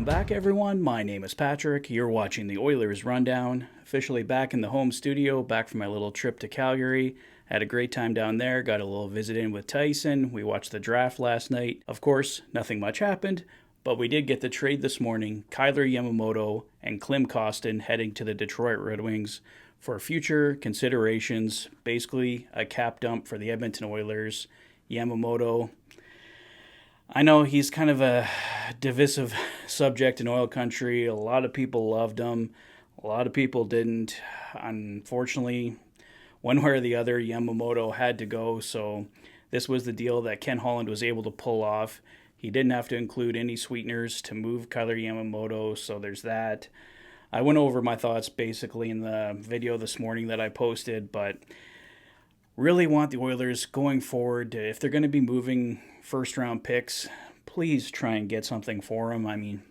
Welcome back, everyone. My name is Patrick. You're watching the Oilers Rundown. Officially back in the home studio, back from my little trip to Calgary. Had a great time down there. Got a little visit in with Tyson. We watched the draft last night. Of course, nothing much happened, but we did get the trade this morning. Kailer, Yamamoto, and Klim Kostin heading to the Detroit Red Wings for future considerations. Basically, a cap dump for the Edmonton Oilers. Yamamoto, I know he's kind of a divisive subject in oil country. A lot of people loved him. A lot of people didn't. Unfortunately, one way or the other, Yamamoto had to go. So this was the deal that Ken Holland was able to pull off. He didn't have to include any sweeteners to move Kailer Yamamoto. So there's that. I went over my thoughts basically in the video this morning that I posted, but really want the Oilers going forward, if they're going to be moving first-round picks, please try and get something for them. I mean,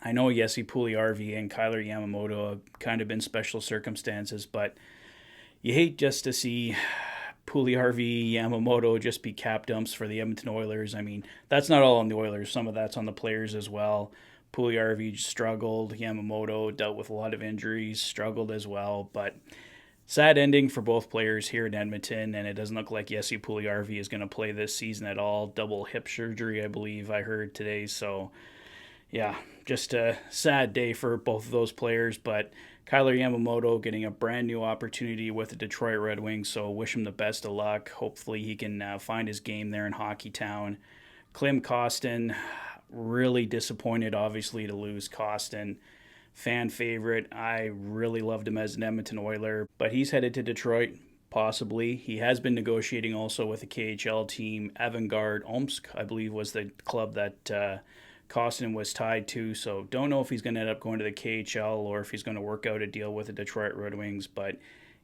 I know Jesse Puljujärvi and Kailer Yamamoto have kind of been special circumstances, but you hate just to see Puljujärvi, Yamamoto just be cap dumps for the Edmonton Oilers. I mean, that's not all on the Oilers. Some of that's on the players as well. Puljujärvi struggled. Yamamoto dealt with a lot of injuries, struggled as well, but sad ending for both players here in Edmonton, and it doesn't look like Jesse Puljujärvi is going to play this season at all. Double hip surgery, I believe I heard today. So, yeah, just a sad day for both of those players. But Kailer Yamamoto getting a brand new opportunity with the Detroit Red Wings, so wish him the best of luck. Hopefully he can find his game there in Hockey Town. Klim Kostin, really disappointed, obviously, to lose Kostin. Fan favorite. I really loved him as an Edmonton Oiler, but he's headed to Detroit, possibly. He has been negotiating also with a KHL team. Avangard Omsk, I believe, was the club that Kostin was tied to, so don't know if he's going to end up going to the KHL or if he's going to work out a deal with the Detroit Red Wings, but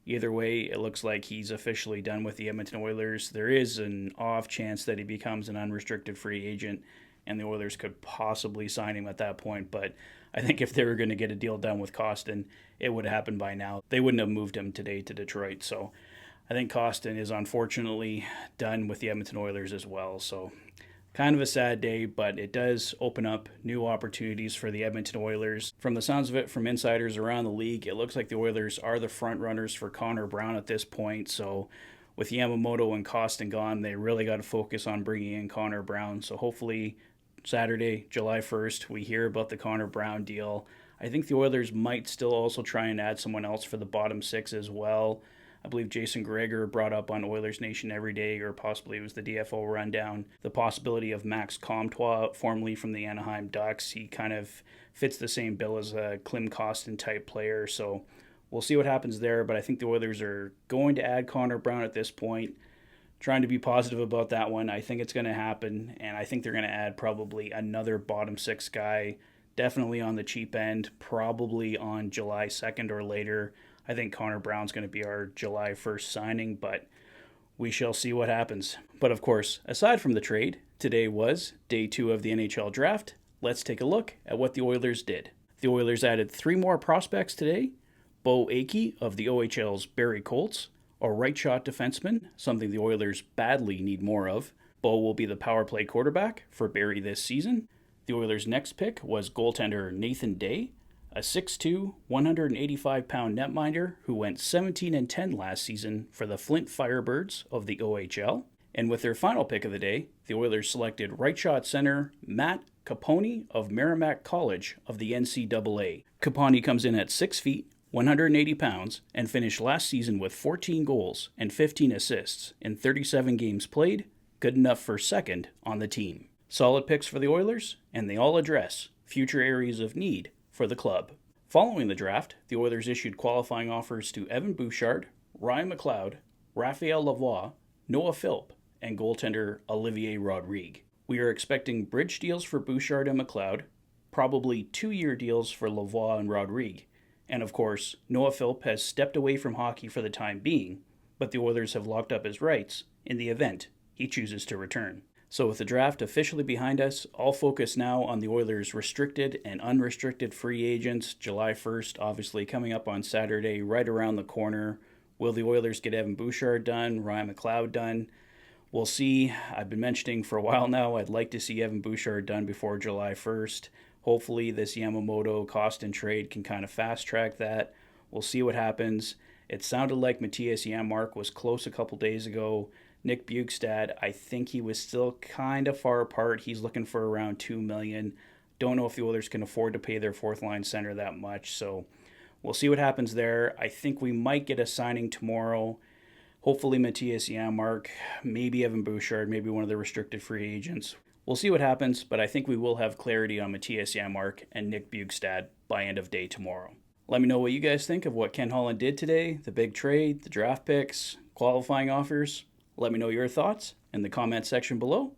either way, it looks like he's officially done with the Edmonton Oilers. There is an off chance that he becomes an unrestricted free agent, and the Oilers could possibly sign him at that point, but I think if they were going to get a deal done with Kostin, it would have happened by now. They wouldn't have moved him today to Detroit. So I think Kostin is unfortunately done with the Edmonton Oilers as well. So kind of a sad day, but it does open up new opportunities for the Edmonton Oilers. From the sounds of it, from insiders around the league, it looks like the Oilers are the front runners for Connor Brown at this point. So with Yamamoto and Kostin gone, they really got to focus on bringing in Connor Brown. So hopefully Saturday, July 1st, we hear about the Connor Brown deal. I think the Oilers might still also try and add someone else for the bottom six as well. I believe Jason Gregor brought up on Oilers Nation Every Day, or possibly it was the DFO Rundown, the possibility of Max Comtois, formerly from the Anaheim Ducks. He kind of fits the same bill as a Klim Kostin type player, so we'll see what happens there, but I think the Oilers are going to add Connor Brown at this point. Trying to be positive about that one. I think it's going to happen, and I think they're going to add probably another bottom six guy, definitely on the cheap end, probably on July 2nd or later. I think Connor Brown's going to be our July 1st signing, but we shall see what happens. But of course, aside from the trade, today was day 2 of the NHL draft. Let's take a look at what the Oilers did. The Oilers added 3 more prospects today. Bo Akey of the OHL's Barrie Colts, a right-shot defenseman, something the Oilers badly need more of. Bo will be the power play quarterback for Barrie this season. The Oilers' next pick was goaltender Nathan Day, a 6'2", 185-pound netminder who went 17-10 last season for the Flint Firebirds of the OHL. And with their final pick of the day, the Oilers selected right-shot center Matt Caponi of Merrimack College of the NCAA. Caponi comes in at 6 feet, 180 pounds, and finished last season with 14 goals and 15 assists in 37 games played, good enough for second on the team. Solid picks for the Oilers, and they all address future areas of need for the club. Following the draft, the Oilers issued qualifying offers to Evan Bouchard, Ryan McLeod, Raphael Lavoie, Noah Philp, and goaltender Olivier Rodrigue. We are expecting bridge deals for Bouchard and McLeod, probably 2-year deals for Lavoie and Rodrigue. And of course, Noah Philp has stepped away from hockey for the time being, but the Oilers have locked up his rights in the event he chooses to return. So with the draft officially behind us, all focus now on the Oilers' restricted and unrestricted free agents. July 1st, obviously coming up on Saturday, right around the corner. Will the Oilers get Evan Bouchard done, Ryan McLeod done? We'll see. I've been mentioning for a while now I'd like to see Evan Bouchard done before July 1st. Hopefully this Yamamoto Kostin trade can kind of fast track that. We'll see what happens. It sounded like Matthias Janmark was close a couple days ago. Nick Bjugstad, I think he was still kind of far apart. He's looking for around $2 million. Don't know if the Oilers can afford to pay their fourth line center that much, so we'll see what happens there. I think we might get a signing tomorrow. Hopefully Matthias Janmark, maybe Evan Bouchard, maybe one of the restricted free agents. We'll see what happens, but I think we will have clarity on Matthias Janmark and Nick Bjugstad by end of day tomorrow. Let me know what you guys think of what Ken Holland did today, the big trade, the draft picks, qualifying offers. Let me know your thoughts in the comment section below.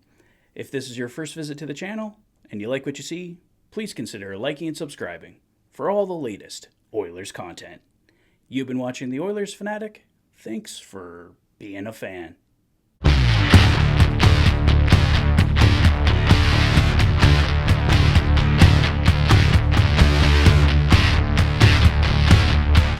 If this is your first visit to the channel and you like what you see, please consider liking and subscribing for all the latest Oilers content. You've been watching the Oilers Fanatic. Thanks for being a fan.